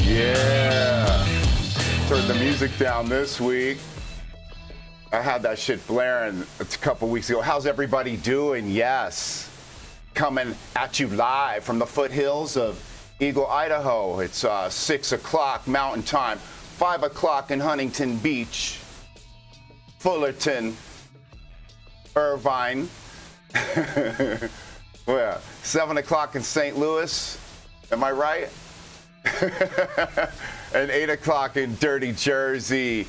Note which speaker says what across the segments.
Speaker 1: Yeah. Turned the music down this week. I had that shit blaring a couple weeks ago. How's everybody doing? Yes. Coming at you live from the foothills of Eagle, Idaho. It's 6 o'clock Mountain Time, 5 o'clock in Huntington Beach, Fullerton, Irvine. Well, 7 o'clock in St. Louis. Am I right? And 8 o'clock in dirty Jersey,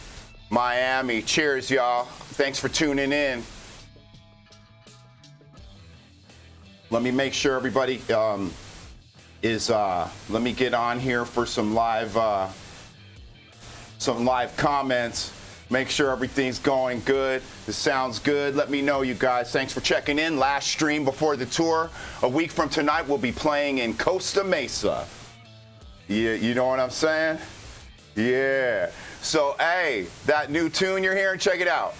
Speaker 1: Miami. Cheers, y'all. Thanks for tuning in. Let me make sure everybody let me get on here for some live comments. Make sure everything's going good. This sounds good. Let me know, you guys. Thanks for checking in. Last stream before the tour. A week from tonight, we'll be playing in Costa Mesa. Yeah, you know what I'm saying? Yeah. So, hey, that new tune you're hearing, check it out.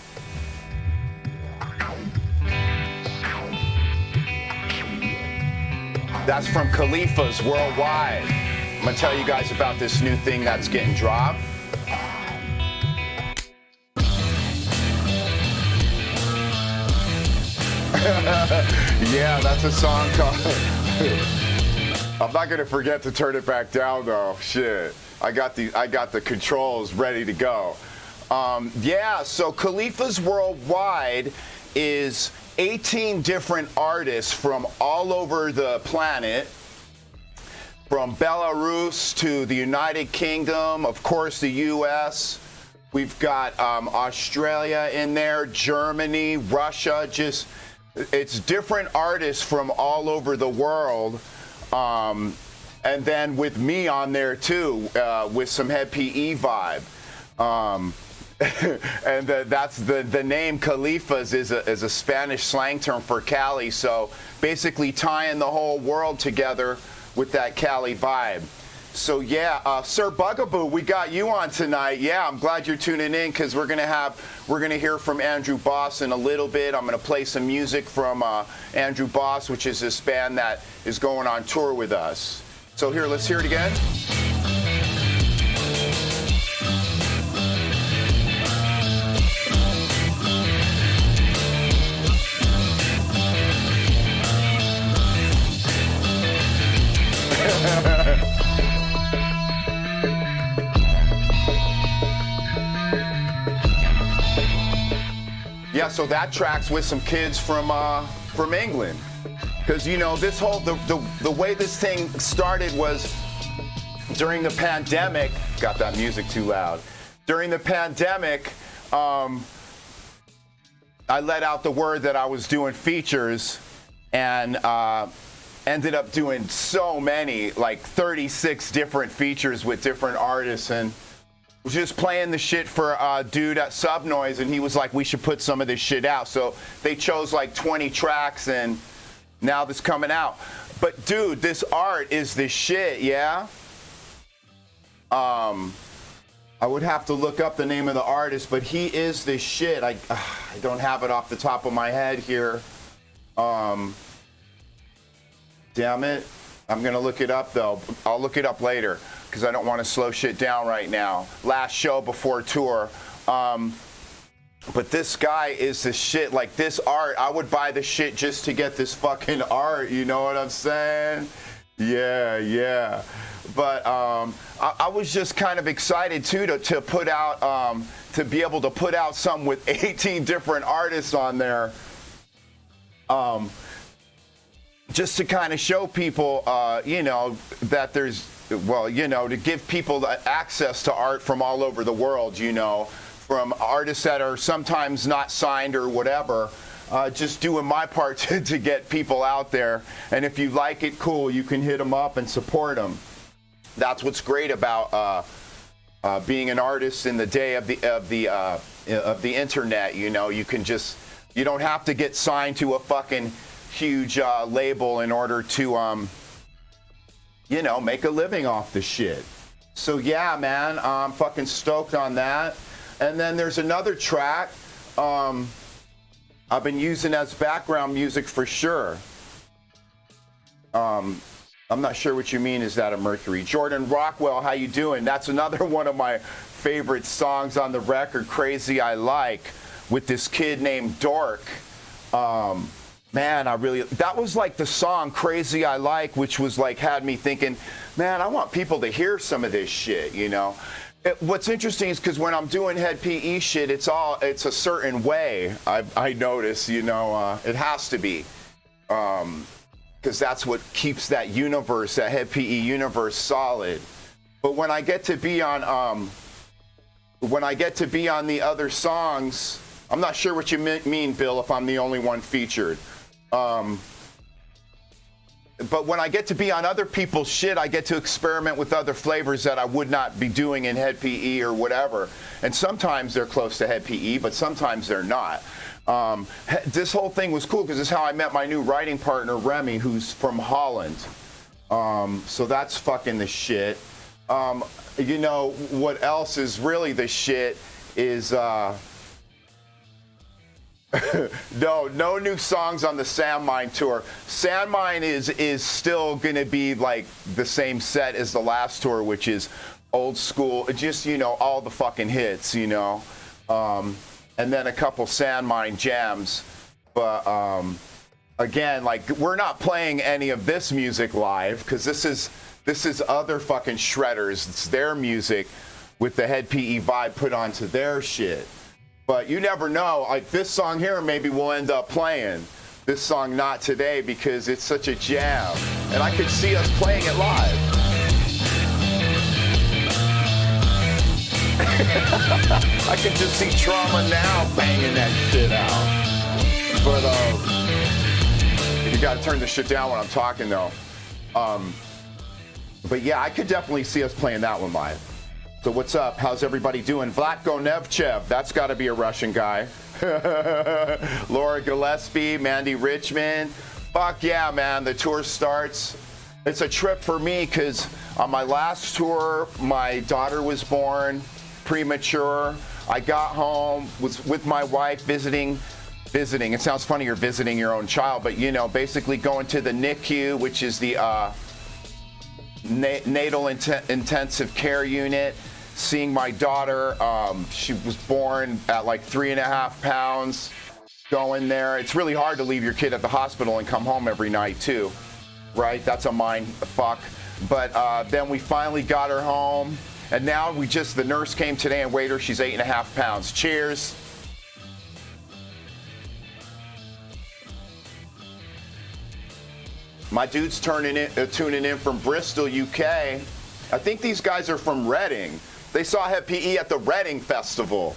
Speaker 1: That's from Califas Worldwide. I'm going to tell you guys about this new thing that's getting dropped. Yeah, that's a song called... I'm not gonna forget to turn it back down though. Shit, I got the controls ready to go. Yeah, so Califas Worldwide is 18 different artists from all over the planet, from Belarus to the United Kingdom, of course the U.S. We've got Australia in there, Germany, Russia. Just it's different artists from all over the world. And then with me on there too, with some head PE vibe. And that's the name Califas is a Spanish slang term for Cali. So basically tying the whole world together with that Cali vibe. So yeah, Sir Bugaboo, we got you on tonight. Yeah, I'm glad you're tuning in because we're gonna hear from Andrew Boss in a little bit. I'm gonna play some music from Andrew Boss, which is this band that is going on tour with us. So here, let's hear it again. Yeah, so that tracks with some kids from England, because you know this whole the way this thing started was during the pandemic. Got that music too loud. During the pandemic, I let out the word that I was doing features, and ended up doing so many, like 36 different features with different artists, and was just playing the shit for a dude at Subnoise, and he was like, we should put some of this shit out. So they chose like 20 tracks, and now this coming out. But dude, this art is the shit, yeah? I would have to look up the name of the artist, but he is the shit. I don't have it off the top of my head here. Damn it. I'm going to look it up, though. I'll look it up later because I don't want to slow shit down right now. Last show before tour. But this guy is the shit. Like, this art, I would buy the shit just to get this fucking art. You know what I'm saying? Yeah. But I was just kind of excited, too, to put out, to be able to put out something with 18 different artists on there. Just to kind of show people, you know, that there's, well, you know, to give people access to art from all over the world, you know, from artists that are sometimes not signed or whatever, just doing my part to get people out there. And if you like it, cool, you can hit them up and support them. That's what's great about being an artist in the day of the internet. You know, you don't have to get signed to a fucking huge label in order to, you know, make a living off the shit. So yeah, man, I'm fucking stoked on that. And then there's another track I've been using as background music for sure. I'm not sure what you mean. Is that a Mercury? Jordan Rockwell, how you doing? That's another one of my favorite songs on the record, Crazy I Like, with this kid named Dork. Man, that was like the song Crazy I Like, which was like, had me thinking, man, I want people to hear some of this shit, you know? What's interesting is because when I'm doing head PE shit, it's a certain way, I notice, you know, it has to be. Because that's what keeps that universe, that head PE universe solid. But when I get to be on, the other songs, I'm not sure what you mean, Bill, if I'm the only one featured. But when I get to be on other people's shit, I get to experiment with other flavors that I would not be doing in head PE or whatever. And sometimes they're close to head PE, but sometimes they're not. This whole thing was cool because this is how I met my new writing partner, Remy, who's from Holland. So that's fucking the shit. You know, what else is really the shit is, no new songs on the Sandmine tour. Sandmine is still gonna be like the same set as the last tour, which is old school, just, you know, all the fucking hits, you know, and then a couple Sandmine jams. But again, like, we're not playing any of this music live because this is other fucking shredders. It's their music with the head PE vibe put onto their shit. But you never know, like this song here maybe we'll end up playing. This song not today because it's such a jam. And I could see us playing it live. I can just see Trauma now banging that shit out. But you gotta turn the shit down when I'm talking though. But yeah, I could definitely see us playing that one live. So what's up? How's everybody doing? Vlatko Nevchev, that's got to be a Russian guy. Laura Gillespie, Mandy Richmond. Fuck yeah, man. The tour starts. It's a trip for me because on my last tour, my daughter was born premature. I got home, was with my wife visiting. It sounds funny you're visiting your own child, but you know, basically going to the NICU, which is the natal intensive care unit, seeing my daughter. She was born at like 3.5 pounds, going there. It's really hard to leave your kid at the hospital and come home every night too, right? That's a mind fuck. But then we finally got her home, and now the nurse came today and weighed her. She's 8.5 pounds. Cheers. My dude's tuning in from Bristol, UK. I think these guys are from Reading. They saw Head PE at the Reading Festival,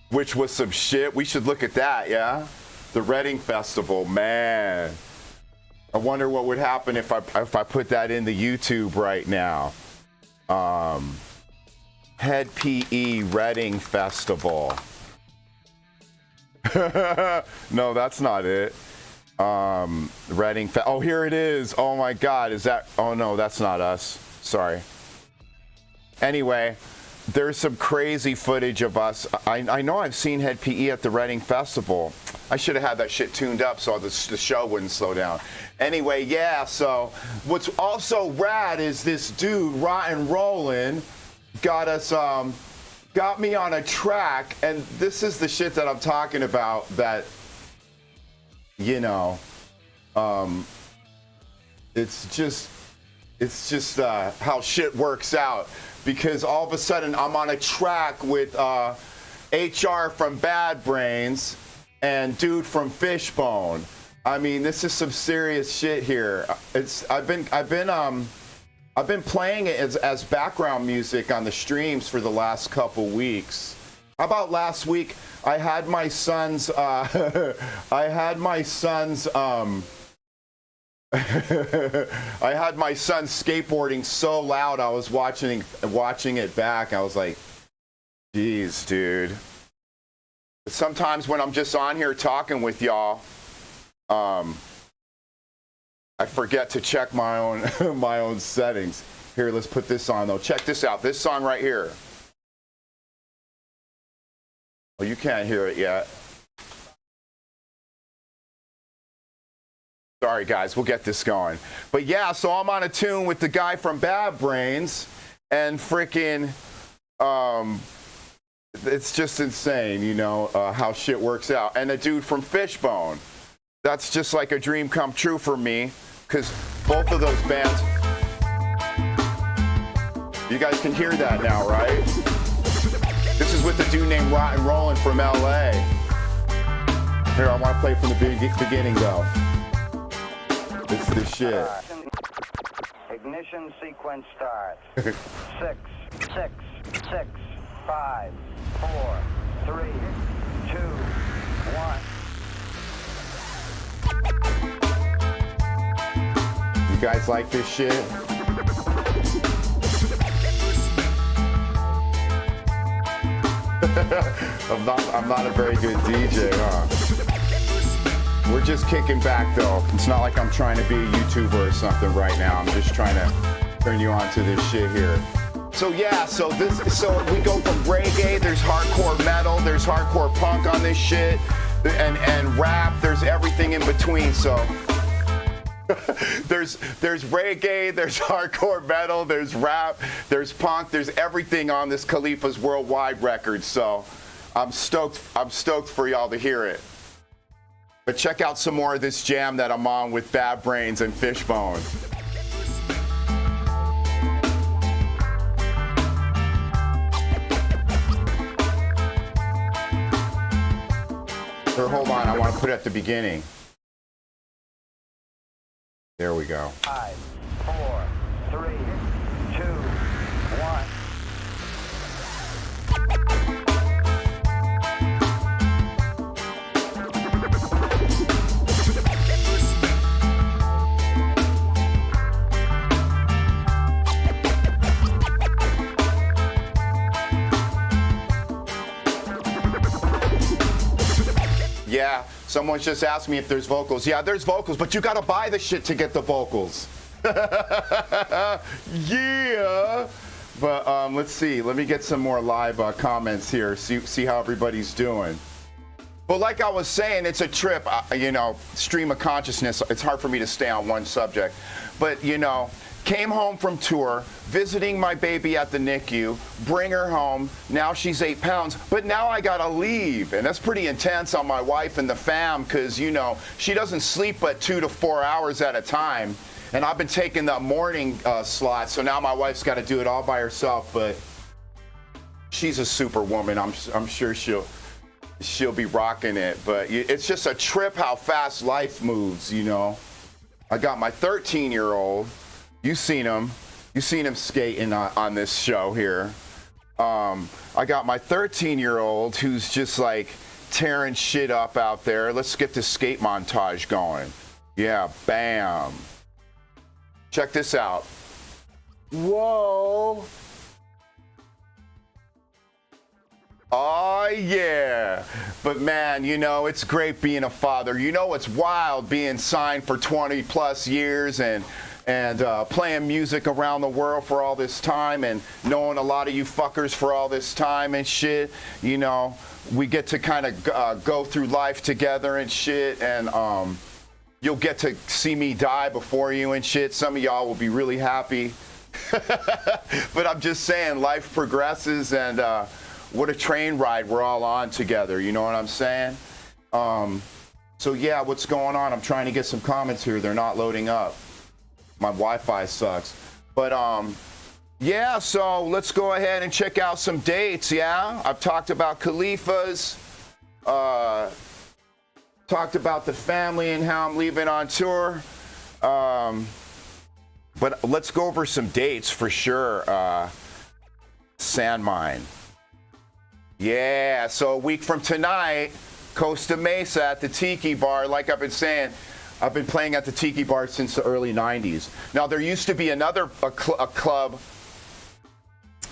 Speaker 1: which was some shit. We should look at that, yeah? The Reading Festival, man. I wonder what would happen if I put that in the YouTube right now. Head PE Reading Festival. No, that's not it. Reading. Oh, here it is. Oh my God. Is that? Oh no, that's not us. Sorry. Anyway, there's some crazy footage of us. I know I've seen Head PE at the Reading Festival. I should have had that shit tuned up so the show wouldn't slow down. Anyway, yeah, so what's also rad is this dude, Rotten Rollin', got us, got me on a track, and this is the shit that I'm talking about that, you know, it's just how shit works out. Because all of a sudden I'm on a track with HR from Bad Brains and dude from Fishbone. I mean, this is some serious shit here. I've been playing it as background music on the streams for the last couple weeks. How about last week? I had my son's I had my son skateboarding so loud I was watching it back. I was like, geez, dude. Sometimes when I'm just on here talking with y'all, I forget to check my own my own settings. Here, let's put this on though. Check this out. This song right here. Oh, you can't hear it yet. Sorry, guys, we'll get this going. But yeah, so I'm on a tune with the guy from Bad Brains, and freaking, it's just insane, you know, how shit works out. And a dude from Fishbone. That's just like a dream come true for me, because both of those bands, you guys can hear that now, right? This is with a dude named Rotten Rollin' from LA. Here, I want to play from the beginning, though. It's the shit.
Speaker 2: Ignition sequence start. 6, 6, 6, 5, 4, 3, 2, 1.
Speaker 1: You guys like this shit? I'm not a very good DJ, huh? We're just kicking back though. It's not like I'm trying to be a YouTuber or something right now. I'm just trying to turn you on to this shit here. So yeah, so we go from reggae, there's hardcore metal, there's hardcore punk on this shit, and rap, there's everything in between. So there's reggae, there's hardcore metal, there's rap, there's punk, there's everything on this Califas worldwide record. So I'm stoked for y'all to hear it. But check out some more of this jam that I'm on with Bad Brains and Fishbone. Or hold on, I want to put it at the beginning. There we go.
Speaker 2: 5, 4, 3, 2, 1.
Speaker 1: Yeah, someone just asked me if there's vocals. Yeah, there's vocals, but you gotta buy the shit to get the vocals. Yeah. But let's see. Let me get some more live comments here. See how everybody's doing. But like I was saying, it's a trip. You know, stream of consciousness. It's hard for me to stay on one subject. But you know, came home from tour, visiting my baby at the NICU, bring her home. Now she's 8 pounds, but now I gotta leave. And that's pretty intense on my wife and the fam, because, you know, she doesn't sleep but 2 to 4 hours at a time. And I've been taking the morning slot, so now my wife's gotta do it all by herself. But she's a super woman. I'm sure she'll be rocking it. But it's just a trip how fast life moves, you know. I got my 13-year-old. You've seen him skating on this show here. I got my 13-year-old who's just like tearing shit up out there. Let's get this skate montage going. Yeah, bam. Check this out. Whoa. Oh, yeah. But man, you know, it's great being a father. You know, it's wild being signed for 20 plus years and and playing music around the world for all this time and knowing a lot of you fuckers for all this time and shit. You know, we get to kind of go through life together and shit, and you'll get to see me die before you and shit. Some of y'all will be really happy. But I'm just saying, life progresses, and what a train ride we're all on together, you know what I'm saying? So yeah, what's going on? I'm trying to get some comments here. They're not loading up. My Wi-Fi sucks. But yeah, so let's go ahead and check out some dates, yeah? I've talked about Califas, talked about the family and how I'm leaving on tour. But let's go over some dates for sure. Sandmine. Yeah, so a week from tonight, Costa Mesa at the Tiki Bar. Like I've been saying, I've been playing at the Tiki Bar since the early 90s. Now, there used to be another club,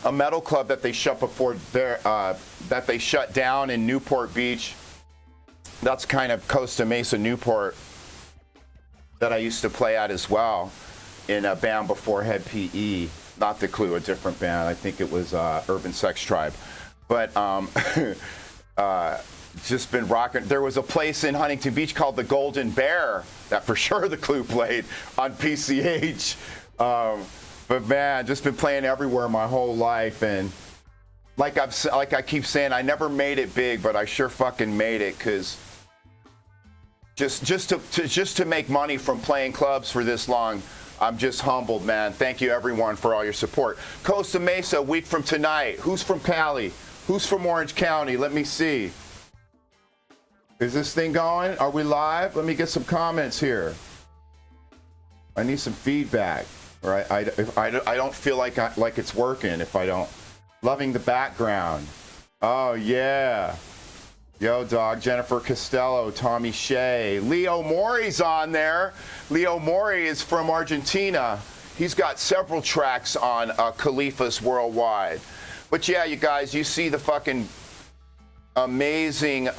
Speaker 1: a metal club that they shut before there, that they shut down in Newport Beach. That's kind of Costa Mesa, Newport, that I used to play at as well in a band before Head PE. Not The Clue, a different band. I think it was Urban Sex Tribe. But just been rocking. There was a place in Huntington Beach called the Golden Bear that for sure The Clue played on PCH. But man, just been playing everywhere my whole life, and like I keep saying, I never made it big, but I sure fucking made it, because just to make money from playing clubs for this long, I'm just humbled, man. Thank you everyone for all your support. Costa Mesa, a week from tonight. Who's from Cali? Who's from Orange County? Let me see. Is this thing going? Are we live? Let me get some comments here. I need some feedback. Right? I don't feel like it's working if I don't. Loving the background. Oh yeah. Yo, dog. Jennifer Costello, Tommy Shea, Leo Mori's on there. Leo Mori is from Argentina. He's got several tracks on Califas Worldwide. But yeah, you guys, you see the fucking amazing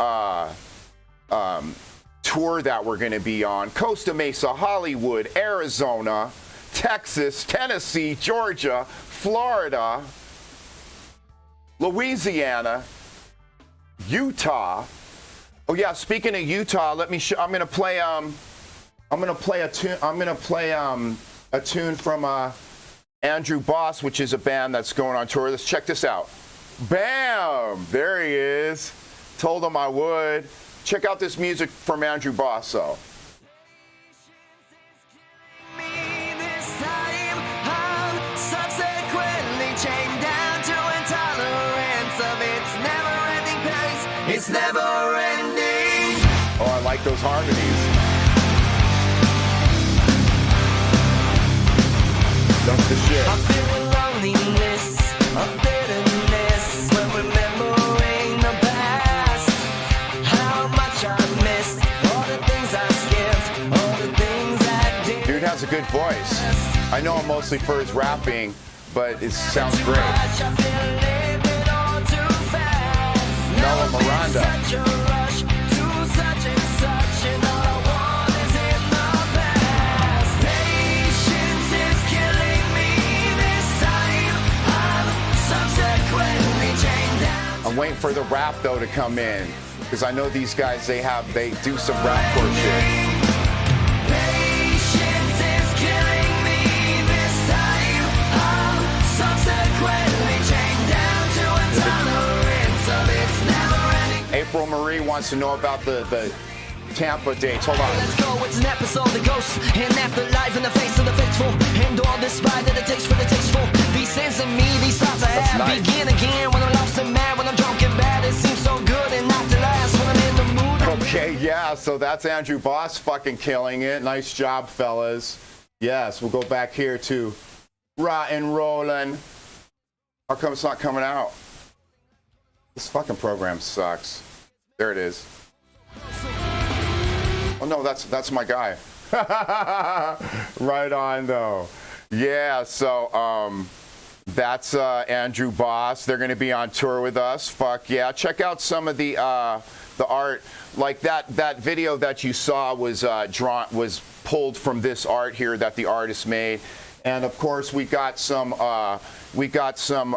Speaker 1: tour that we're going to be on. Costa Mesa, Hollywood, Arizona, Texas, Tennessee, Georgia, Florida, Louisiana, Utah. Oh yeah, speaking of Utah, let me show. I'm gonna play a tune from Andrew Boss, which is a band that's going on tour. Let's check this out. Bam! There he is. Told him I would. Check out this music from Andrew Boss, though.
Speaker 3: It's never ending.
Speaker 1: Oh, I like those harmonies. That's the shit.
Speaker 3: I feel a loneliness, a bitterness when remembering the past. How much I missed, all the things I skipped, all the things I did.
Speaker 1: Dude has a good voice. I know him mostly for his rapping, but it sounds great. Nella Miranda.
Speaker 3: Such a rush to such and such, and all I want is in the past. Patience is killing me this time. I'm subsequently chained down.
Speaker 1: I'm waiting for the rap though to come in, because I know these guys, they do some rapcore shit.
Speaker 3: Patience is killing me this time. I'm subsequently chained down to intolerance of its never ending.
Speaker 1: April Marie wants to know about the Tampa dates. Hold on.
Speaker 3: Let's go, it's an episode of ghosts and afterlife in the face of the faithful, and all this pride that it takes for the tasteful. These sins in me, these thoughts I have
Speaker 1: nice.
Speaker 3: begin again when I'm lost and mad, when I'm drunk and bad. It seems so good and not to last when I'm in the mood.
Speaker 1: Okay, yeah, so that's Andrew Boss fucking killing it. Nice job, fellas. Yes, we'll go back here to Rock and Rollin'. How come it's not coming out? This fucking program sucks. There it is. Oh no, that's my guy. Right on though. Yeah, so that's Andrew Boss. They're gonna be on tour with us. Fuck yeah. Check out some of the the art, like that video that you saw was pulled from this art here that the artist made. And of course we got some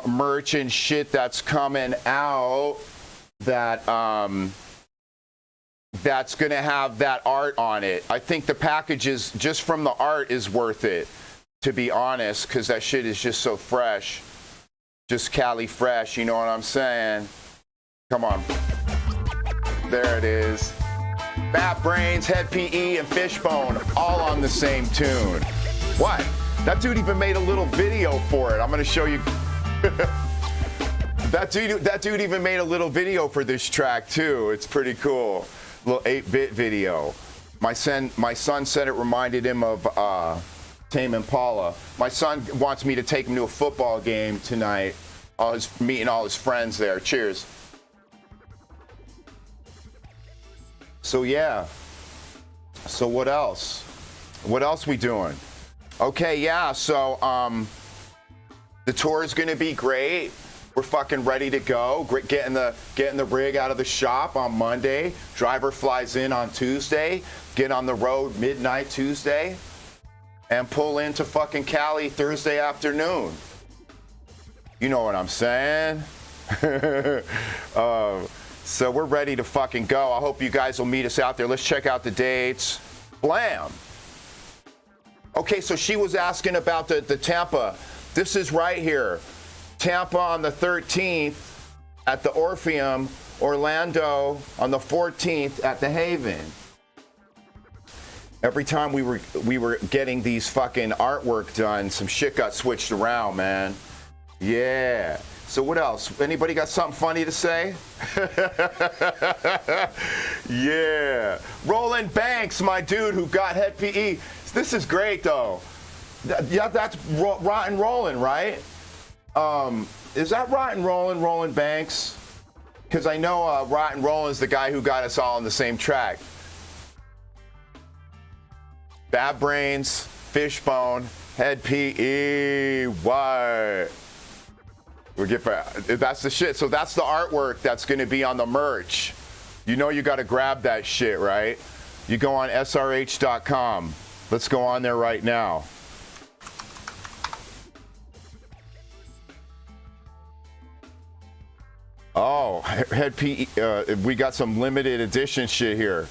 Speaker 1: merch and shit that's coming out that that's gonna have that art on it. I think the packages just from the art is worth it, to be honest, because that shit is just so fresh, just Cali fresh, you know what I'm saying? Come on, there it is. Bat Brains, Head PE, and Fishbone all on the same tune. What? That dude even made a little video for it. I'm gonna show you. That dude even made a little video for this track too. It's pretty cool. Little 8-bit video. My son said it reminded him of Tame Impala. My son wants me to take him to a football game tonight. Meeting all his friends there. Cheers. So yeah. So what else? What else we doing? Okay, yeah. So the tour is gonna be great. We're fucking ready to go. Getting the rig out of the shop on Monday. Driver flies in on Tuesday. Get on the road midnight Tuesday, and pull into fucking Cali Thursday afternoon. You know what I'm saying? So we're ready to fucking go. I hope you guys will meet us out there. Let's check out the dates. Blam. Okay, so she was asking about the Tampa. This is right here. Tampa on the 13th at the Orpheum, Orlando on the 14th at the Haven. Every time we were getting these fucking artwork done, some shit got switched around, man. Yeah. So what else? Anybody got something funny to say? Yeah. Roland Banks, my dude who got Head PE. This is great though. Yeah, that's Rotten Rollin', right? Is that Rotten Roland Banks? Because I know Rotten Rollins, the guy who got us all on the same track. Bad Brains, Fishbone, Head PE, what? That's the shit. So that's the artwork that's going to be on the merch. You know you got to grab that shit, right? You go on srh.com. Let's go on there right now. Oh, Head PE, we got some limited edition shit here.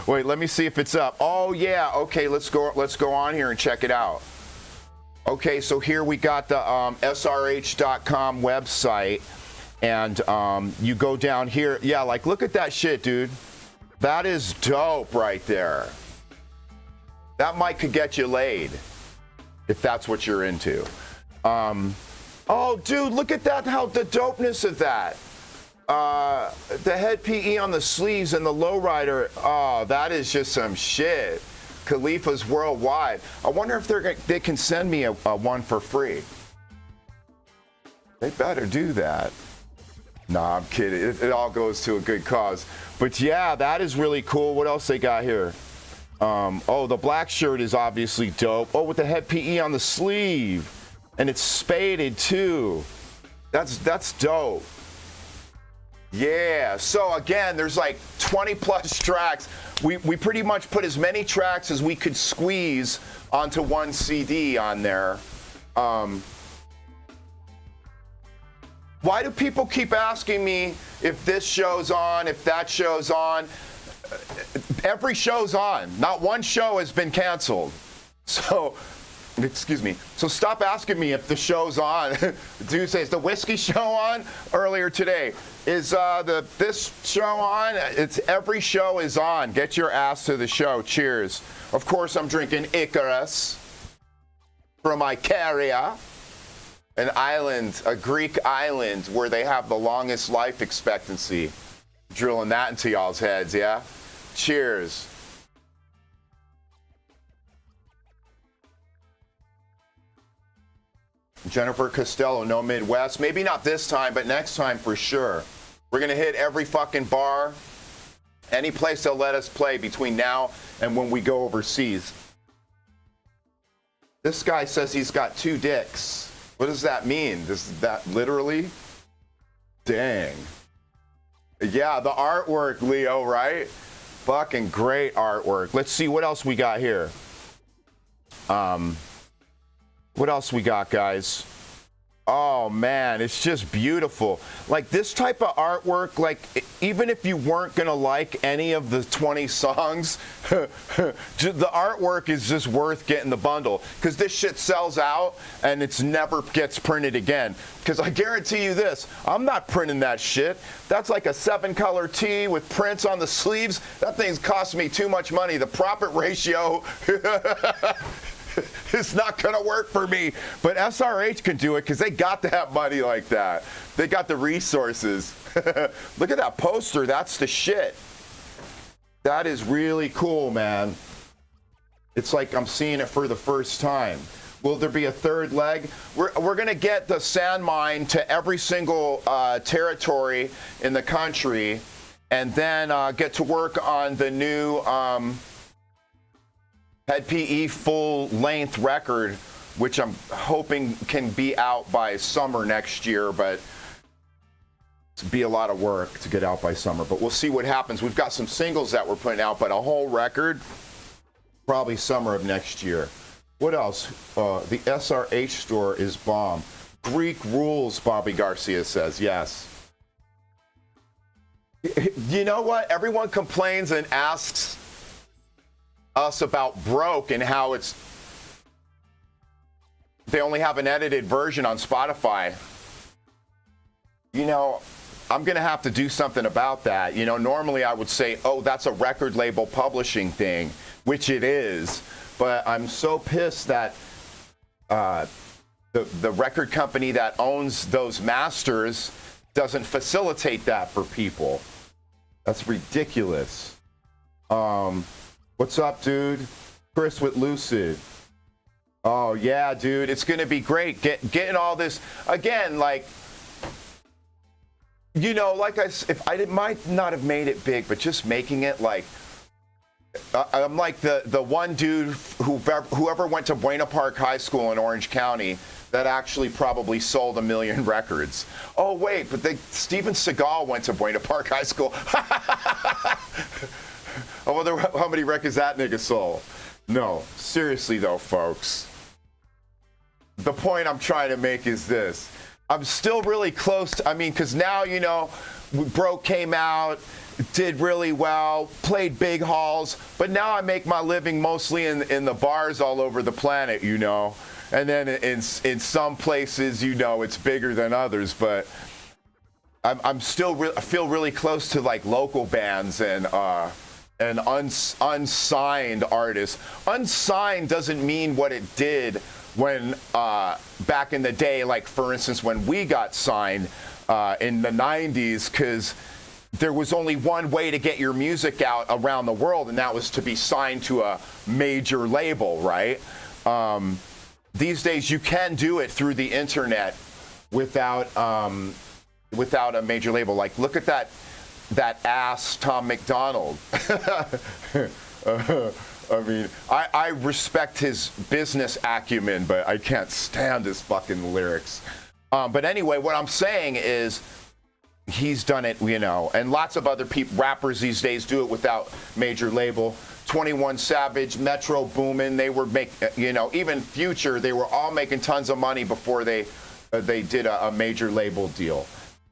Speaker 1: Wait, let me see if it's up. Oh yeah, okay, let's go on here and check it out. Okay, so here we got the srh.com website, and you go down here. Yeah, like look at that shit, dude. That is dope right there. That might could get you laid if that's what you're into. Oh, dude, look at that, how the dopeness of that. The Head PE on the sleeves and the lowrider. Oh, that is just some shit. Califas worldwide. I wonder if they can send me a one for free. They better do that. Nah, I'm kidding. It all goes to a good cause. But yeah, that is really cool. What else they got here? Oh, the black shirt is obviously dope. Oh, with the Head PE on the sleeve. And it's spaded too. That's dope. Yeah, so again, there's like 20 plus tracks. We pretty much put as many tracks as we could squeeze onto one CD on there. Why do people keep asking me if this show's on, if that show's on? Every show's on. Not one show has been canceled. So, excuse me. So stop asking me if the show's on. Dude says, the whiskey show on earlier today? Is this show on? It's every show is on. Get your ass to the show. Cheers. Of course, I'm drinking Icarus from Icaria, an island, a Greek island where they have the longest life expectancy. Drilling that into y'all's heads, yeah? Cheers. Jennifer Costello, no Midwest. Maybe not this time, but next time for sure. We're going to hit every fucking bar, any place they'll let us play between now and when we go overseas. This guy says he's got 2 dicks. What does that mean? Is that literally? Dang. Yeah, the artwork, Leo, right? Fucking great artwork. Let's see what else we got here. What else we got, guys? Oh man, it's just beautiful. Like this type of artwork, like even if you weren't gonna like any of the 20 songs, the artwork is just worth getting the bundle because this shit sells out and it's never gets printed again. Because I guarantee you this, I'm not printing that shit. That's like a 7-color tee with prints on the sleeves. That thing's cost me too much money. The profit ratio it's not gonna work for me, but SRH can do it because they got to have money like that. They got the resources. Look at that poster. That's the shit. That is really cool, man. It's like I'm seeing it for the first time. Will there be a third leg? We're gonna get the Sandmine to every single territory in the country, and then get to work on the new Head PE full-length record, which I'm hoping can be out by summer next year, but it'll be a lot of work to get out by summer. But we'll see what happens. We've got some singles that we're putting out, but a whole record, probably summer of next year. What else? The SRH store is bomb. Greek rules, Bobby Garcia says. Yes. You know what? Everyone complains and asks us about Broke and how they only have an edited version on Spotify. You know, I'm gonna have to do something about that. You know, normally I would say, oh, that's a record label publishing thing, which it is, but I'm so pissed that the record company that owns those masters doesn't facilitate that for people. That's ridiculous. What's up, dude? Chris with Lucid. Oh, yeah, dude. It's going to be great. Getting all this. Again, like, you know, like might not have made it big, but just making it like, I'm like the one dude whoever went to Buena Park High School in Orange County that actually probably sold 1 million records. Oh, wait, but Steven Seagal went to Buena Park High School. I wonder how many records that nigga sold. No, seriously though, folks. The point I'm trying to make is this. I'm still really close to, because now, you know, Broke came out, did really well, played big halls, but now I make my living mostly in the bars all over the planet, you know. And then in some places, you know, it's bigger than others, but I'm still, I feel really close to like local bands and unsigned artists. Unsigned doesn't mean what it did when back in the day, like for instance when we got signed in the 90s, because there was only one way to get your music out around the world, and that was to be signed to a major label, right? These days you can do it through the internet without a major label. Like, look at that ass Tom McDonald. I respect his business acumen, but I can't stand his fucking lyrics. But anyway, what I'm saying is he's done it, you know, and lots of other rappers these days do it without major label. 21 Savage, Metro Boomin, they were even Future, they were all making tons of money before they did a major label deal.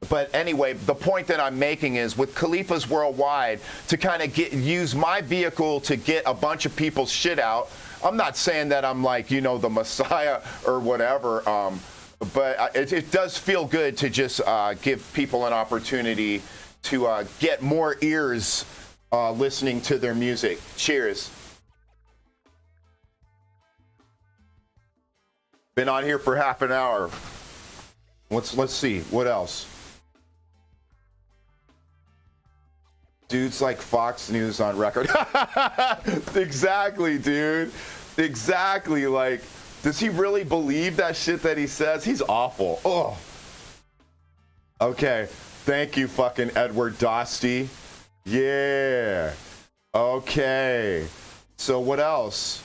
Speaker 1: But anyway, the point that I'm making is with Califas Worldwide, to kind of use my vehicle to get a bunch of people's shit out. I'm not saying that I'm like, you know, the Messiah or whatever, but it does feel good to just give people an opportunity to get more ears listening to their music. Cheers. Been on here for half an hour. Let's see, what else? Dude's like Fox News on record. Exactly, dude. Exactly. Like, does he really believe that shit that he says? He's awful. Oh. Okay. Thank you, fucking Edward Dosty. Yeah. Okay. So what else?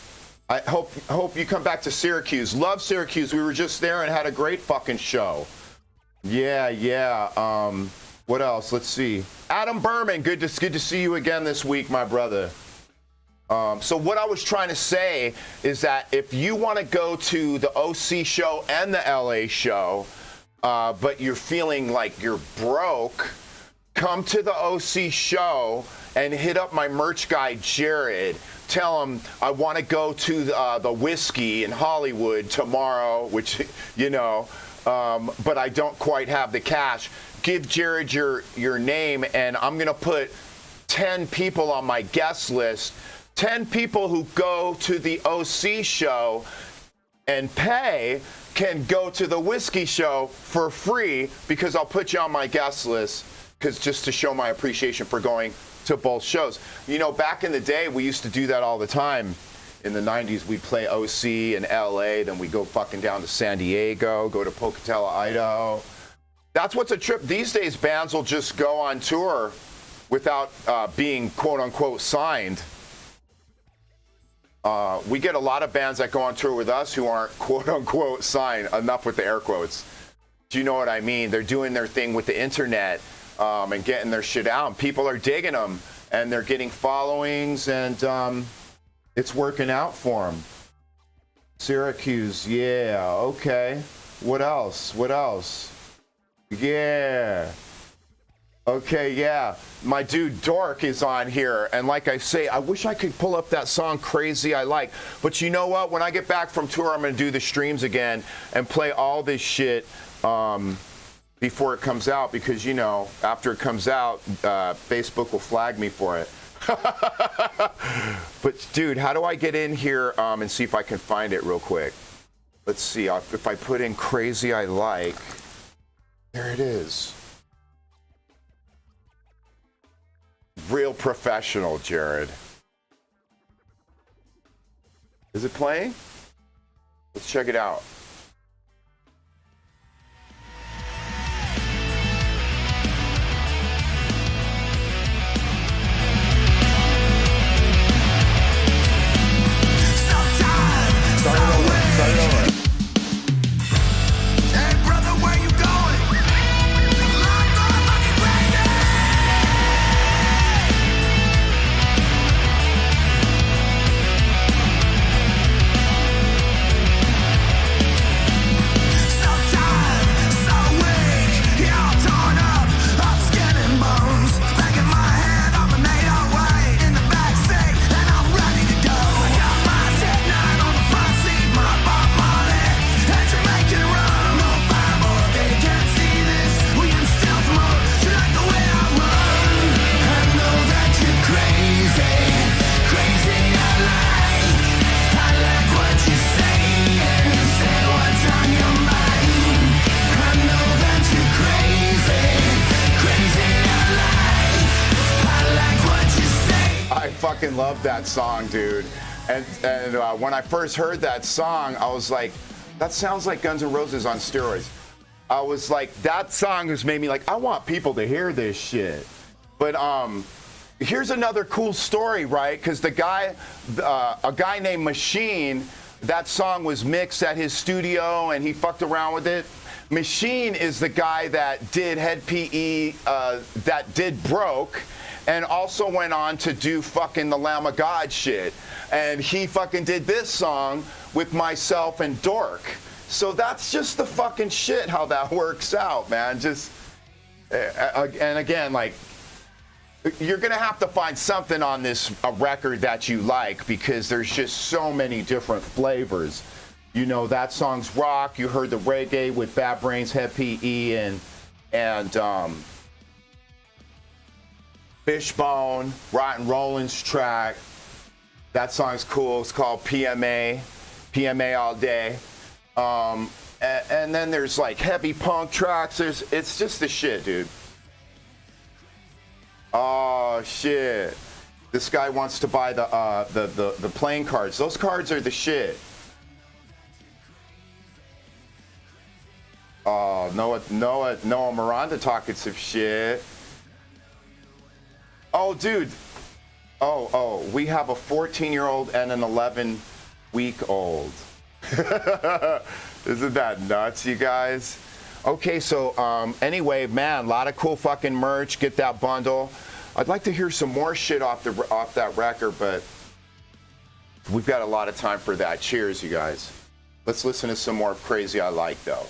Speaker 1: I hope you come back to Syracuse. Love Syracuse. We were just there and had a great fucking show. Yeah. What else? Let's see. Adam Berman, good to see you again this week, my brother. So what I was trying to say is that if you want to go to the OC show and the LA show, but you're feeling like you're broke, come to the OC show and hit up my merch guy, Jared. Tell him I want to go to the Whiskey in Hollywood tomorrow, which, you know, but I don't quite have the cash. Give Jared your name, and I'm going to put 10 people on my guest list. 10 people who go to the OC show and pay can go to the Whiskey show for free because I'll put you on my guest list because just to show my appreciation for going to both shows. You know, back in the day, we used to do that all the time. In the 90s, we'd play OC in LA, then we'd go fucking down to San Diego, go to Pocatello, Idaho. That's what's a trip. These days, bands will just go on tour without being quote-unquote signed. We get a lot of bands that go on tour with us who aren't quote-unquote signed. Enough with the air quotes. Do you know what I mean? They're doing their thing with the internet and getting their shit out. And people are digging them, and they're getting followings, and it's working out for them. Syracuse, yeah, okay. What else? What else? Yeah. Okay, yeah. My dude Dork is on here, and like I say, I wish I could pull up that song Crazy I Like. But you know what? When I get back from tour, I'm going to do the streams again and play all this shit before it comes out because, you know, after it comes out, Facebook will flag me for it. But, dude, how do I get in here and see if I can find it real quick? Let's see. If I put in Crazy I Like, there it is. Real professional, Jared. Is it playing? Let's check it out. Start it over.
Speaker 3: Hey brother, where you going? I'm going fucking crazy. So tired, so weak, you're all torn up, all skin and bones. Back in my head, I'm an 808 in the backseat, and I'm ready to go. I got my 10-9 on the front seat, my Bob Marley, and Jamaican rum. No fireboard, they can't see this. We in stealth mode, you like the way I run. I know that you're crazy, crazy I like what you say, and you say what's on your mind. I know that you're crazy, crazy I like what you say.
Speaker 1: I fucking love that song, dude. And when I first heard that song, I was like, that sounds like Guns N' Roses on steroids. I was like, that song has made me like, I want people to hear this shit. But here's another cool story, right? Because the guy, a guy named Machine, that song was mixed at his studio and he fucked around with it. Machine is the guy that did Head PE, that did Broke, and also went on to do fucking the Lamb of God shit. And he fucking did this song with myself and Dork. So that's just the fucking shit how that works out, man. Just, and again, like, you're gonna have to find something on this record that you like because there's just so many different flavors. You know, that song's rock. You heard the reggae with Bad Brains, Head PE, and Fishbone, Rotten Rollins track. That song's cool. It's called PMA all day. And then there's like heavy punk tracks. It's just the shit, dude. Oh shit! This guy wants to buy the playing cards. Those cards are the shit. Oh, Noah Miranda talking some shit. Oh, dude. Oh, we have a 14-year-old and an 11-week-old. Isn't that nuts, you guys? Okay, so anyway, man, a lot of cool fucking merch. Get that bundle. I'd like to hear some more shit off that record, but we've got a lot of time for that. Cheers, you guys. Let's listen to some more Crazy I Like, though.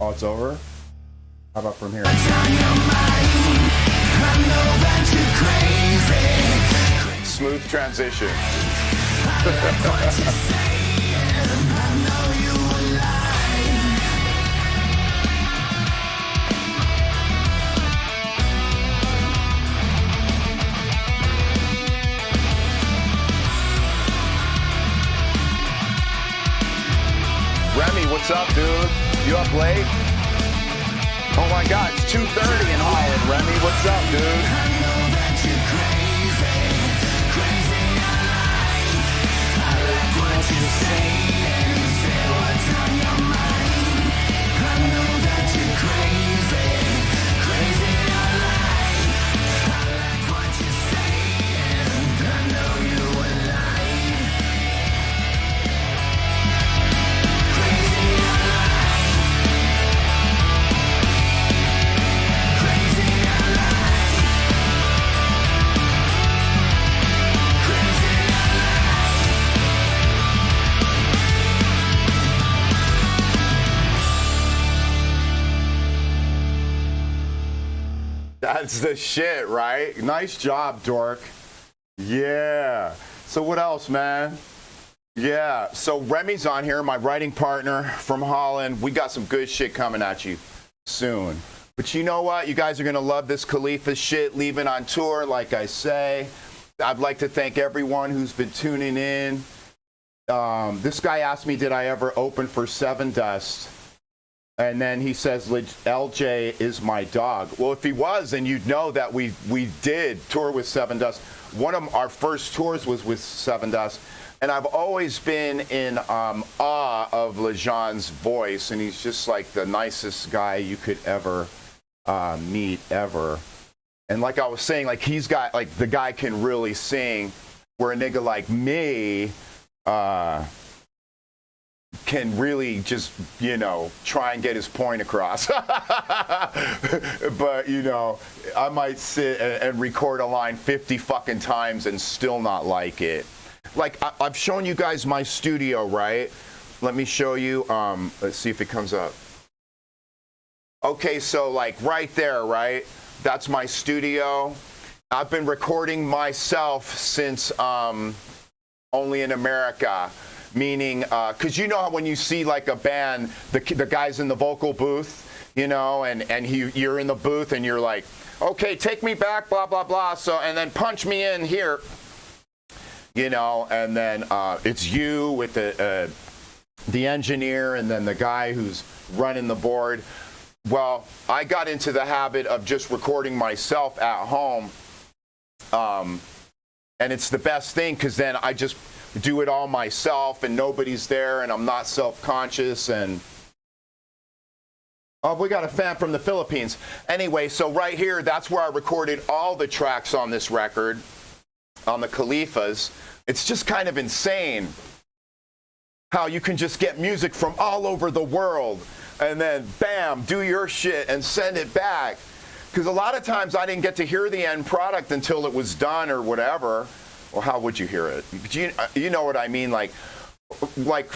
Speaker 1: Oh, it's over? How about from here? Smooth transition. Remy, what's up, dude? You up late? Oh my God, it's 2:30 in Holland. Remy, what's up, dude? That's the shit, right? Nice job, dork. Yeah. So what else, man? Yeah. So Remy's on here, my writing partner from Holland. We got some good shit coming at you soon. But you know what? You guys are going to love this Califas shit, leaving on tour, like I say. I'd like to thank everyone who's been tuning in. This guy asked me, did I ever open for Seven Dust? And then he says, LJ is my dog. Well, if he was, then you'd know that we did tour with Seven Dust. One of our first tours was with Seven Dust. And I've always been in awe of Lejean's voice. And he's just like the nicest guy you could ever meet, ever. And like I was saying, like he's got, like the guy can really sing, where a nigga like me, can really just, you know, try and get his point across. But, you know, I might sit and record a line 50 fucking times and still not like it. Like, I've shown you guys my studio, right? Let me show you. Let's see if it comes up. Okay, so like right there, right? That's my studio. I've been recording myself since Only in America. Meaning, because you know how when you see like a band, the guy's in the vocal booth, you know, and you're in the booth and you're like, okay, take me back, blah, blah, blah. So, and then punch me in here, you know, and then it's you with the engineer and then the guy who's running the board. Well, I got into the habit of just recording myself at home. And it's the best thing because then I just do it all myself and nobody's there and I'm not self-conscious. And oh, we got a fan from the Philippines. Anyway, so right here, that's where I recorded all the tracks on this record, on the Califas. It's just kind of insane how you can just get music from all over the world and then bam, do your shit and send it back. Because a lot of times I didn't get to hear the end product until it was done or whatever. Well, how would you hear it? You know what I mean? Like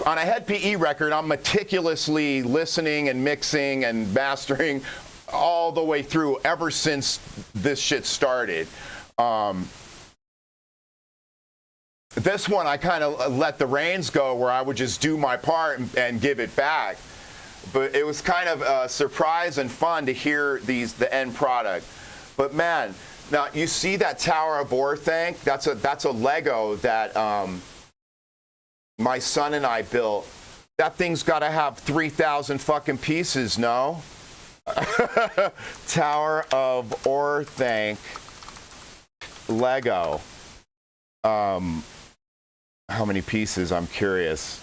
Speaker 1: on a Head PE record, I'm meticulously listening and mixing and mastering all the way through ever since this shit started. This one, I kind of let the reins go where I would just do my part and give it back. But it was kind of a surprise and fun to hear the end product. But man, now you see that Tower of Orthanc? That's a Lego that my son and I built. That thing's got to have 3,000 fucking pieces, no? Tower of Orthanc Lego. How many pieces? I'm curious.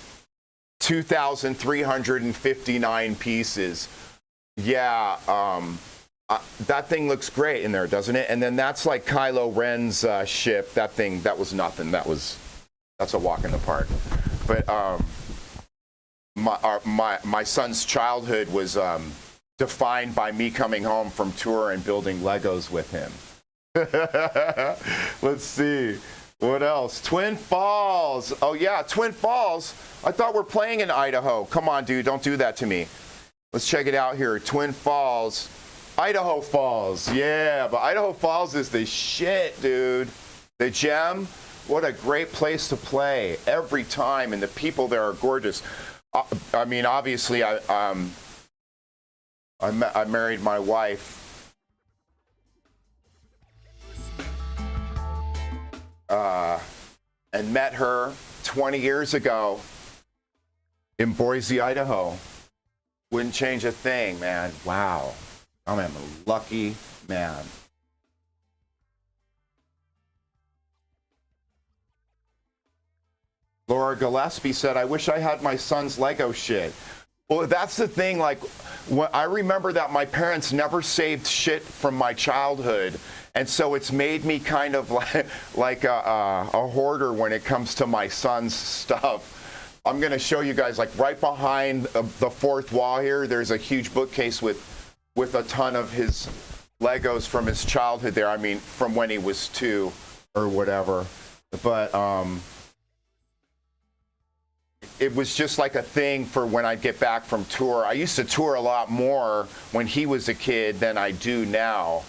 Speaker 1: 2,359 pieces. Yeah, that thing looks great in there, doesn't it? And then that's like Kylo Ren's ship. That thing, that was nothing. That's a walk in the park. But my son's childhood was defined by me coming home from tour and building Legos with him. Let's see. What else? Twin Falls. Oh, yeah, Twin Falls. I thought we're playing in Idaho. Come on, dude. Don't do that to me. Let's check it out here. Twin Falls. Idaho Falls. Yeah, but Idaho Falls is the shit, dude. The gem. What a great place to play every time. And the people there are gorgeous. I mean, obviously, I married my wife. And met her 20 years ago in Boise, Idaho. Wouldn't change a thing, man. Wow. I'm a lucky man. Laura Gillespie said, I wish I had my son's Lego shit. Well, that's the thing. Like, I remember that my parents never saved shit from my childhood. And so it's made me kind of like a hoarder when it comes to my son's stuff. I'm going to show you guys, like right behind the fourth wall here, there's a huge bookcase with a ton of his Legos from his childhood there. I mean, from when he was 2 or whatever. But it was just like a thing for when I'd get back from tour. I used to tour a lot more when he was a kid than I do now.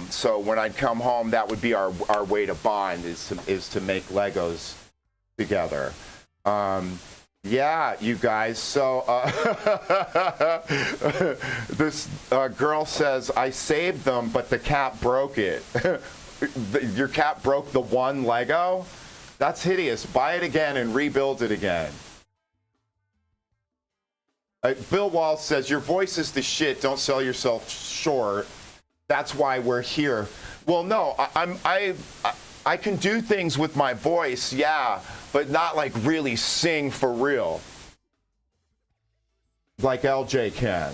Speaker 1: So when I'd come home, that would be our way to bond, is to make Legos together. Yeah, you guys. So this girl says, I saved them, but the cat broke it. Your cat broke the one Lego? That's hideous. Buy it again and rebuild it again. Bill Wall says, your voice is the shit. Don't sell yourself short. That's why we're here. Well, no, I can do things with my voice, yeah, but not like really sing for real, like LJ can.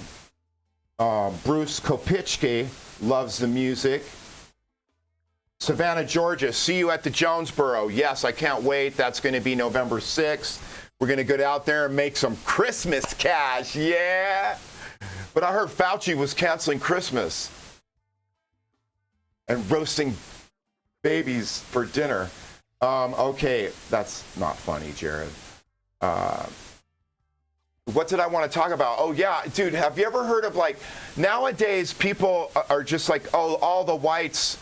Speaker 1: Bruce Kopicki loves the music. Savannah, Georgia, see you at the Jonesboro. Yes, I can't wait. That's going to be November 6th. We're going to get out there and make some Christmas cash, yeah. But I heard Fauci was canceling Christmas and roasting babies for dinner. Okay, that's not funny, Jared. What did I want to talk about? Oh, yeah, dude, have you ever heard of, like, nowadays people are just like, oh, all the whites,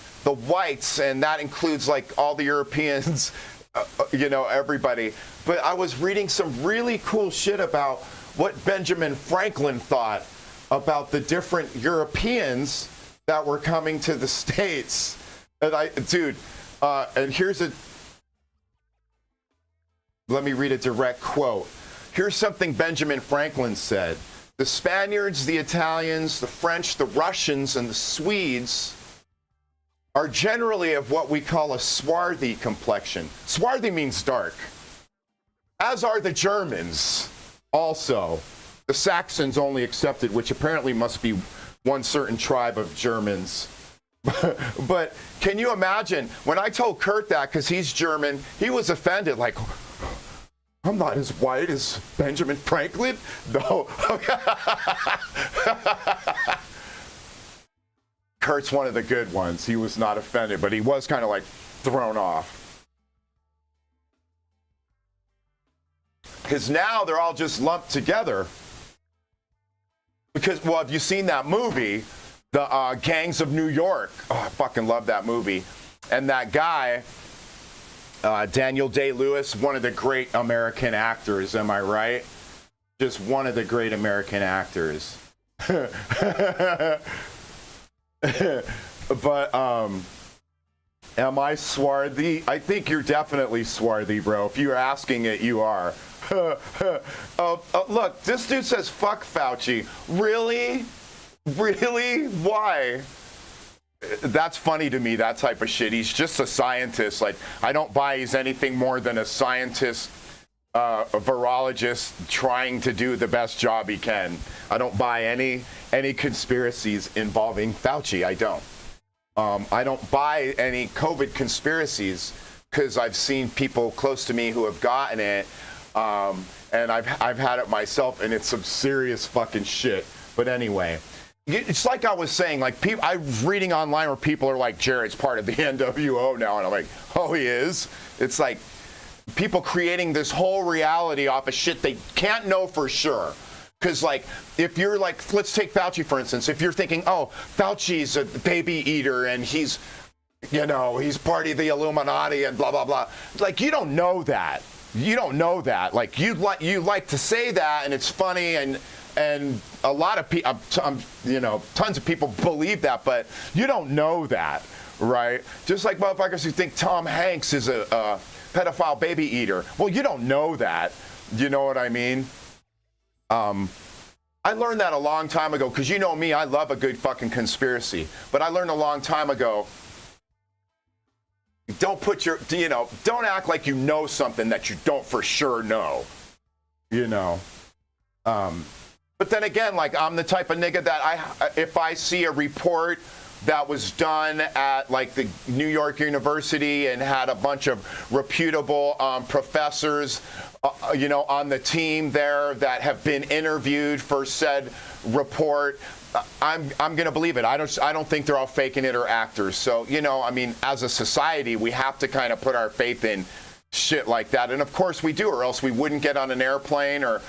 Speaker 1: and that includes, like, all the Europeans, you know, everybody. But I was reading some really cool shit about what Benjamin Franklin thought about the different Europeans that were coming to the States. And and here's let me read a direct quote. Here's something Benjamin Franklin said. The Spaniards, the Italians, the French, the Russians, and the Swedes are generally of what we call a swarthy complexion. Swarthy means dark. As are the Germans also. The Saxons only accepted, which apparently must be one certain tribe of Germans. But can you imagine, when I told Kurt that, because he's German, he was offended, like, I'm not as white as Benjamin Franklin? No. Kurt's one of the good ones. He was not offended, but he was kind of like thrown off. Because now they're all just lumped together. Because, well, have you seen that movie, The Gangs of New York? Oh, I fucking love that movie. And that guy, Daniel Day-Lewis, one of the great American actors, am I right? Just one of the great American actors. But, am I swarthy? I think you're definitely swarthy, bro. If you're asking it, you are. Look, this dude says, fuck Fauci. Really? Really? Why? That's funny to me, that type of shit. He's just a scientist. Like, I don't buy he's anything more than a scientist, a virologist trying to do the best job he can. I don't buy any conspiracies involving Fauci. I don't. I don't buy any COVID conspiracies because I've seen people close to me who have gotten it. And I've had it myself, and it's some serious fucking shit. But anyway, it's like I was saying, like I'm reading online where people are like, Jared's part of the NWO now, and I'm like, oh, he is? It's like people creating this whole reality off of shit they can't know for sure. Because, like, if you're like, let's take Fauci, for instance. If you're thinking, oh, Fauci's a baby eater and he's, you know, he's part of the Illuminati and blah, blah, blah. Like, you don't know that. You don't know that. Like, you like to say that, and it's funny, and a lot of people, you know, tons of people believe that, but you don't know that, right? Just like motherfuckers who think Tom Hanks is a pedophile baby eater. Well, you don't know that. You know what I mean? I learned that a long time ago, because you know me, I love a good fucking conspiracy. But I learned a long time ago, don't act like you know something that you don't for sure know. You know? But then again, like, I'm the type of nigga that if I see a report that was done at like the New York University and had a bunch of reputable professors, you know, on the team there that have been interviewed for said report, I'm going to believe it. I don't think they're all faking it or actors. So, you know, I mean, as a society, we have to kind of put our faith in shit like that. And of course we do, or else we wouldn't get on an airplane, or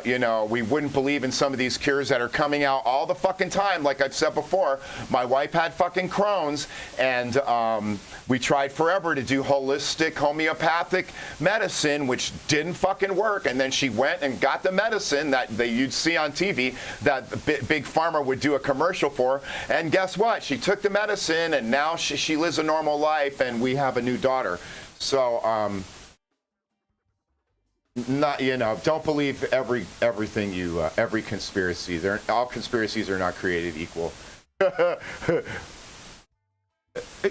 Speaker 1: you know, we wouldn't believe in some of these cures that are coming out all the fucking time. Like I've said before, my wife had fucking Crohn's, and we tried forever to do holistic homeopathic medicine, which didn't fucking work. And then she went and got the medicine that you'd see on TV that Big Pharma would do a commercial for. And guess what? She took the medicine, and now she lives a normal life, and we have a new daughter. So, not, you know, don't believe everything every conspiracy. All conspiracies are not created equal.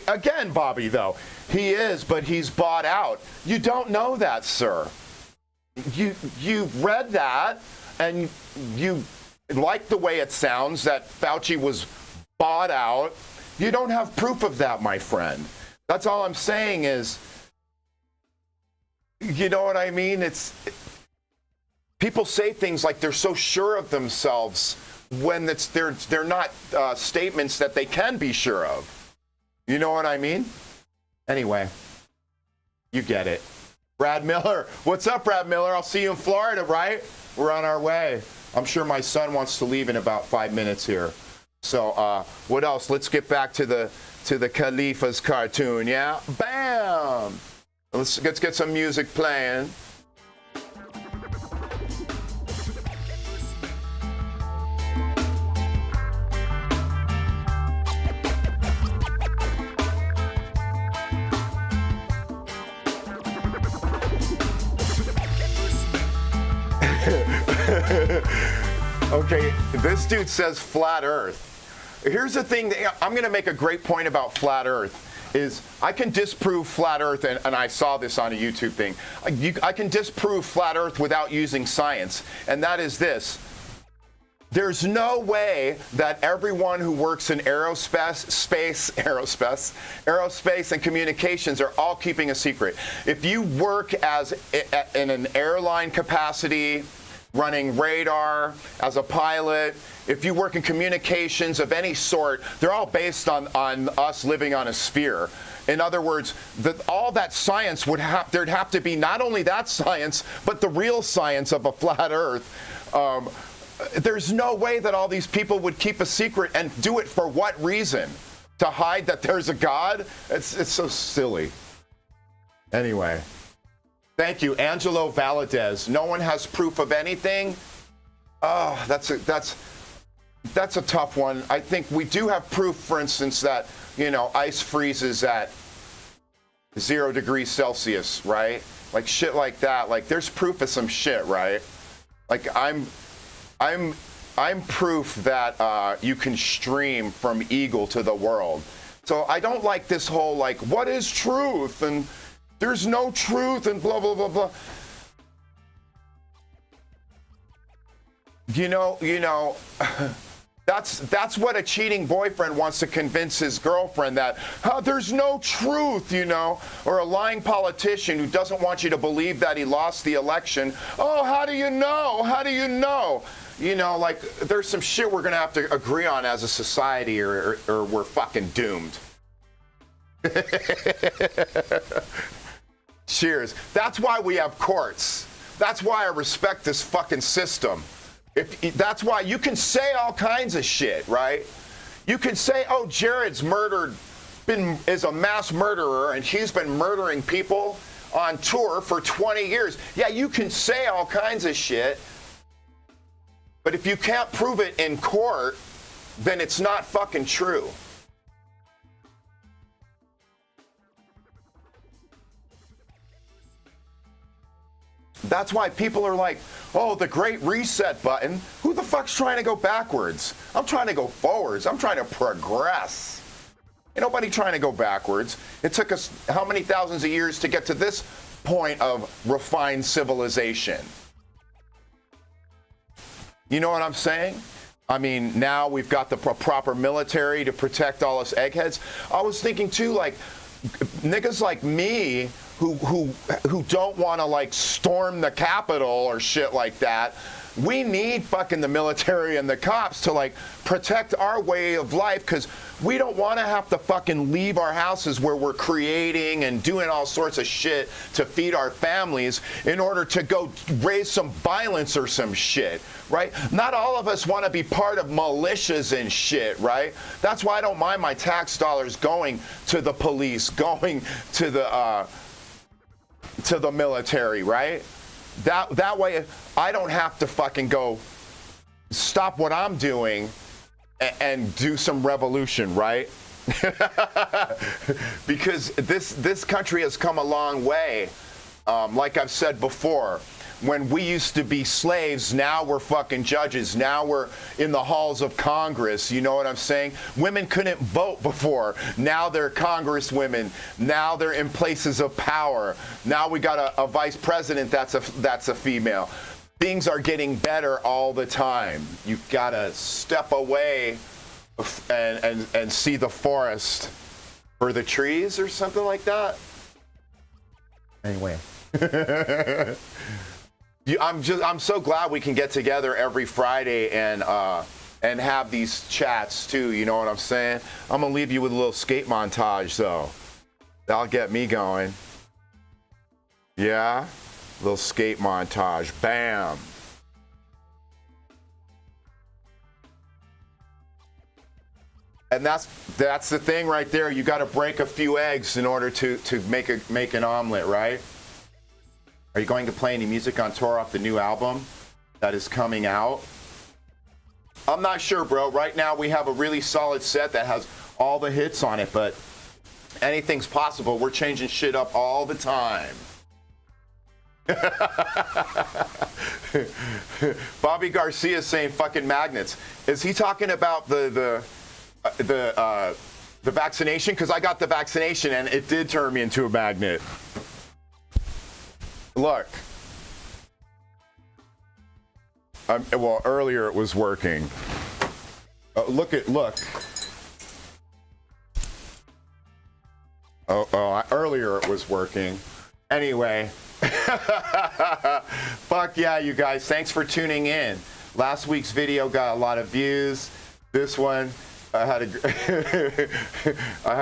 Speaker 1: Again, Bobby, though, he is, but he's bought out. You don't know that, sir. You read that, and you like the way it sounds that Fauci was bought out. You don't have proof of that, my friend. That's all I'm saying is, you know what I mean? People say things like they're so sure of themselves when they're not statements that they can be sure of. You know what I mean? Anyway, you get it. Brad Miller. What's up, Brad Miller? I'll see you in Florida, right? We're on our way. I'm sure my son wants to leave in about 5 minutes here. So what else? Let's get back to the Califas cartoon, yeah? Bam! Let's get some music playing. Okay, this dude says flat Earth. Here's the thing, I'm going to make a great point about flat Earth. Is I can disprove flat Earth, and I saw this on a YouTube thing. I can disprove flat Earth without using science, and that is this. There's no way that everyone who works in aerospace and communications are all keeping a secret. If you work in an airline capacity, running radar, as a pilot, if you work in communications of any sort, they're all based on us living on a sphere. In other words, all that science there'd have to be not only that science, but the real science of a flat Earth. There's no way that all these people would keep a secret, and do it for what reason? To hide that there's a God? It's so silly. Anyway. Thank you, Angelo Valadez. No one has proof of anything. Oh, that's a tough one. I think we do have proof, for instance, that, you know, ice freezes at 0 degrees Celsius, right? Like shit like that. Like there's proof of some shit, right? Like I'm proof that you can stream from Eagle to the world. So I don't like this whole like, what is truth? And there's no truth and blah, blah, blah, blah. You know, That's what a cheating boyfriend wants to convince his girlfriend, that there's no truth, you know, or a lying politician who doesn't want you to believe that he lost the election. Oh, how do you know? How do you know? You know, like, there's some shit we're going to have to agree on as a society, or we're fucking doomed. Cheers. That's why we have courts. That's why I respect this fucking system. That's why you can say all kinds of shit, right? You can say, oh, Jared's is a mass murderer and he's been murdering people on tour for 20 years. Yeah, you can say all kinds of shit, but if you can't prove it in court, then it's not fucking true. That's why people are like, oh, the great reset button. Who the fuck's trying to go backwards? I'm trying to go forwards. I'm trying to progress. Ain't nobody trying to go backwards. It took us how many thousands of years to get to this point of refined civilization? You know what I'm saying? I mean, now we've got the proper military to protect all us eggheads. I was thinking too, like, niggas like me who don't want to, like, storm the Capitol or shit like that. We need fucking the military and the cops to, like, protect our way of life, because we don't want to have to fucking leave our houses where we're creating and doing all sorts of shit to feed our families in order to go raise some violence or some shit, right? Not all of us want to be part of militias and shit, right? That's why I don't mind my tax dollars going to the police, going to the military, right? That way I don't have to fucking go stop what I'm doing and do some revolution, right? Because this country has come a long way. Like I've said before, when we used to be slaves, now we're fucking judges. Now we're in the halls of Congress. You know what I'm saying? Women couldn't vote before. Now they're congresswomen. Now they're in places of power. Now we got a vice president that's a female. Things are getting better all the time. You've got to step away and see the forest for the trees, or something like that. Anyway. I'm so glad we can get together every Friday and have these chats too. You know what I'm saying? I'm gonna leave you with a little skate montage though. That'll get me going. Yeah, little skate montage. Bam. And that's the thing right there. You got to break a few eggs in order to make an omelet, right? Are you going to play any music on tour off the new album that is coming out? I'm not sure, bro. Right now we have a really solid set that has all the hits on it, but anything's possible. We're changing shit up all the time. Bobby Garcia saying fucking magnets. Is he talking about the vaccination? Because I got the vaccination and it did turn me into a magnet. Look. Well, earlier it was working. Look. Earlier it was working. Anyway. Fuck yeah, you guys. Thanks for tuning in. Last week's video got a lot of views. This one, I had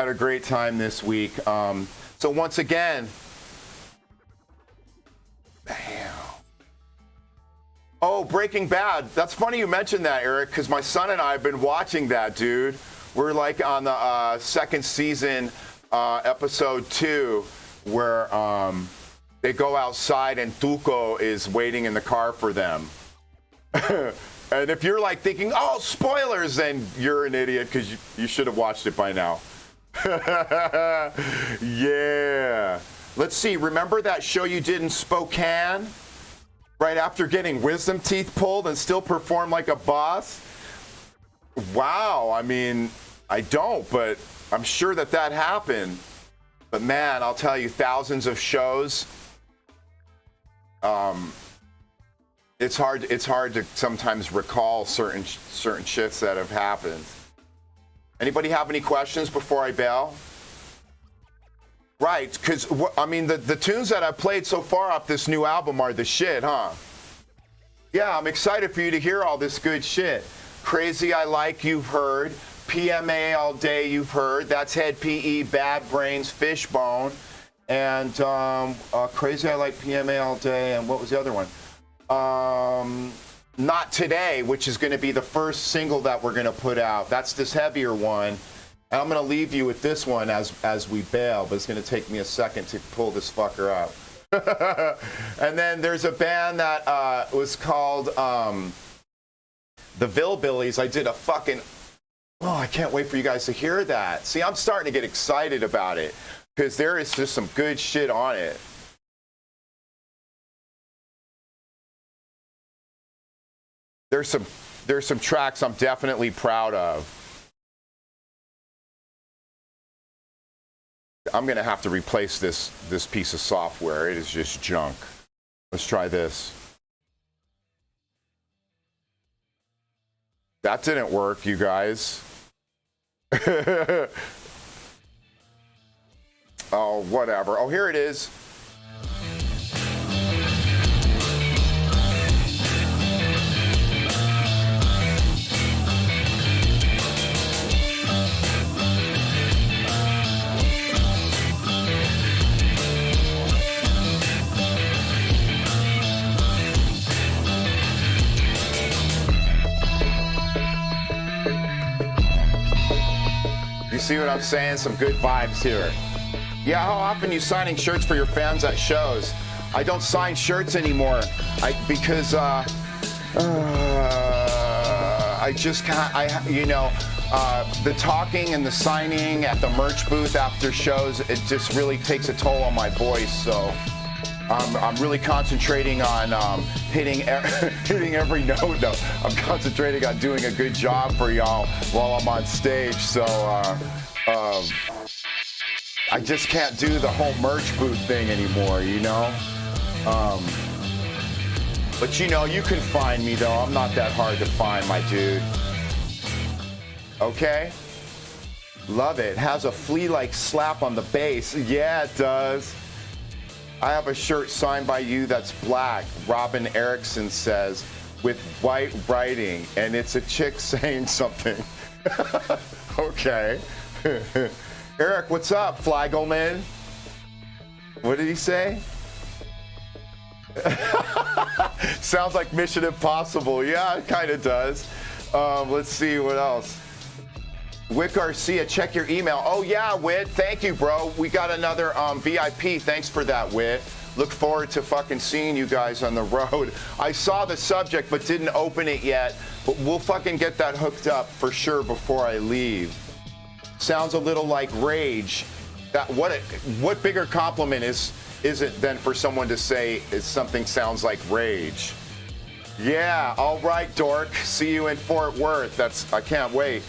Speaker 1: a great time this week. So once again, damn. Oh, Breaking Bad. That's funny you mentioned that, Eric, because my son and I have been watching that, dude. We're like on the second season, episode 2, where they go outside and Tuco is waiting in the car for them. And if you're like thinking, oh, spoilers, then you're an idiot, because you should have watched it by now. Yeah. Let's see. Remember that show you did in Spokane? Right after getting wisdom teeth pulled and still perform like a boss? Wow. I mean, I don't, but I'm sure that happened. But man, I'll tell you, thousands of shows. It's hard to sometimes recall certain shits that have happened. Anybody have any questions before I bail? Right, because I mean the tunes that I've played so far off this new album are the shit, huh? Yeah, I'm excited for you to hear all this good shit. Crazy I Like, you've heard. PMA All Day, you've heard. That's Head PE, Bad Brains, Fishbone. And Crazy I Like, PMA All Day, and what was the other one? Not Today, which is going to be the first single that we're going to put out. That's this heavier one. And I'm going to leave you with this one as we bail, but it's going to take me a second to pull this fucker out. And then there's a band that was called the Villbillies. I did a fucking... Oh, I can't wait for you guys to hear that. See, I'm starting to get excited about it because there is just some good shit on it. There's some tracks I'm definitely proud of. I'm gonna have to replace this piece of software. It is just junk. Let's try this. That didn't work, you guys. Oh, whatever. Oh, here it is. You see what I'm saying? Some good vibes here. Yeah, how often you signing shirts for your fans at shows? I don't sign shirts anymore because I just can't. The talking and the signing at the merch booth after shows, it just really takes a toll on my voice. So I'm really concentrating on hitting every note. No, I'm concentrating on doing a good job for y'all while I'm on stage. So I just can't do the whole merch booth thing anymore, you know? But you know, you can find me though. I'm not that hard to find, my dude. Okay? Love it. Has a flea-like slap on the bass. Yeah, it does. I have a shirt signed by you that's black, Robin Erickson says, with white writing, and it's a chick saying something. Okay. Eric, what's up, Flagelman? What did he say? Sounds like Mission Impossible. Yeah, it kind of does. Let's see what else. Whit Garcia, check your email. Oh yeah, Whit, thank you, bro. We got another VIP. Thanks for that, Whit. Look forward to fucking seeing you guys on the road. I saw the subject but didn't open it yet, but we'll fucking get that hooked up for sure before I leave. Sounds a little like Rage. What bigger compliment is it than for someone to say something sounds like Rage? Yeah, all right, dork. See you in Fort Worth. I can't wait.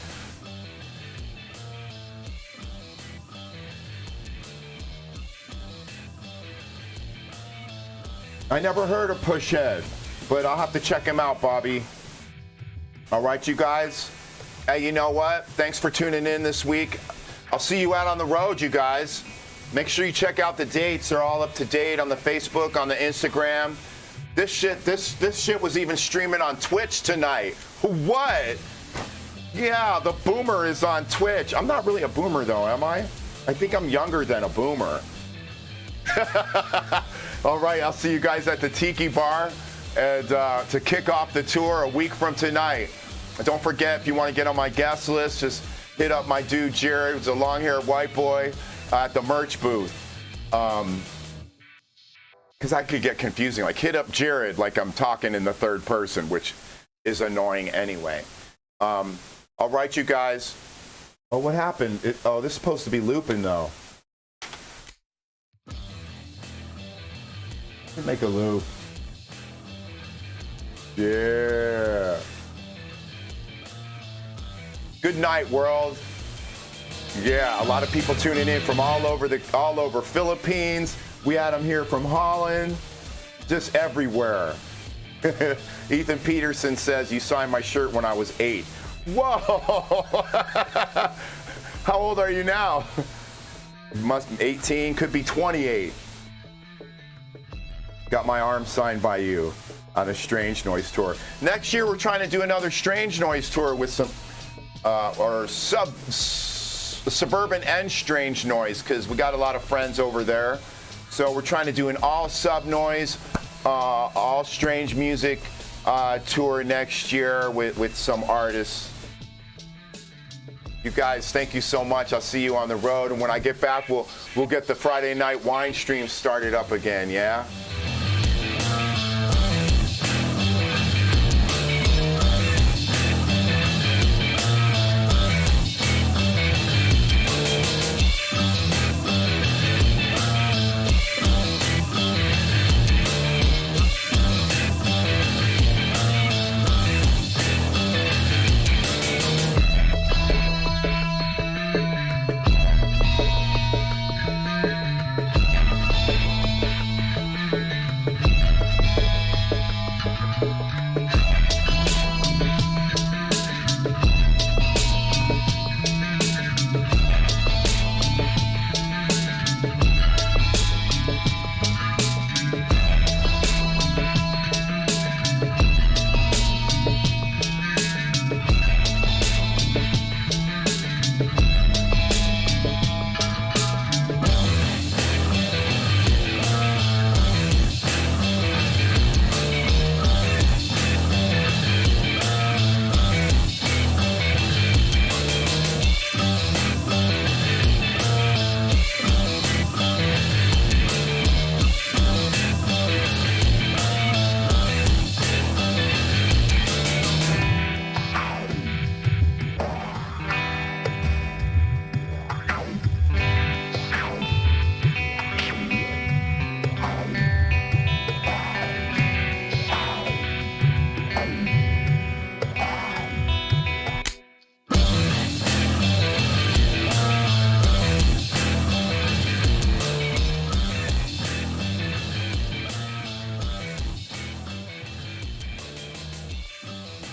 Speaker 1: I never heard of Pushhead, but I'll have to check him out, Bobby. All right, you guys. Hey, you know what? Thanks for tuning in this week. I'll see you out on the road, you guys. Make sure you check out the dates. They're all up to date on the Facebook, on the Instagram. This shit was even streaming on Twitch tonight. What? Yeah, the boomer is on Twitch. I'm not really a boomer though, am I? I think I'm younger than a boomer. All right, I'll see you guys at the Tiki Bar and to kick off the tour a week from tonight. And don't forget, if you want to get on my guest list, just hit up my dude Jared, who's a long-haired white boy at the merch booth. Because that could get confusing. Like, hit up Jared like I'm talking in the third person, which is annoying anyway. All right, you guys. Oh, what happened? This is supposed to be looping, though. Make a loop. Yeah. Good night, world. Yeah, a lot of people tuning in from all over Philippines. We had them here from Holland, just everywhere. Ethan Peterson says, you signed my shirt when I was 8. Whoa! How old are you now? Must be 18, could be 28. Got my arm signed by you on a Strange Noise tour. Next year, we're trying to do another Strange Noise tour with some, suburban and Strange Noise, because we got a lot of friends over there. So we're trying to do an all sub noise, all strange music tour next year with some artists. You guys, thank you so much. I'll see you on the road, and when I get back, we'll get the Friday night wine stream started up again. Yeah.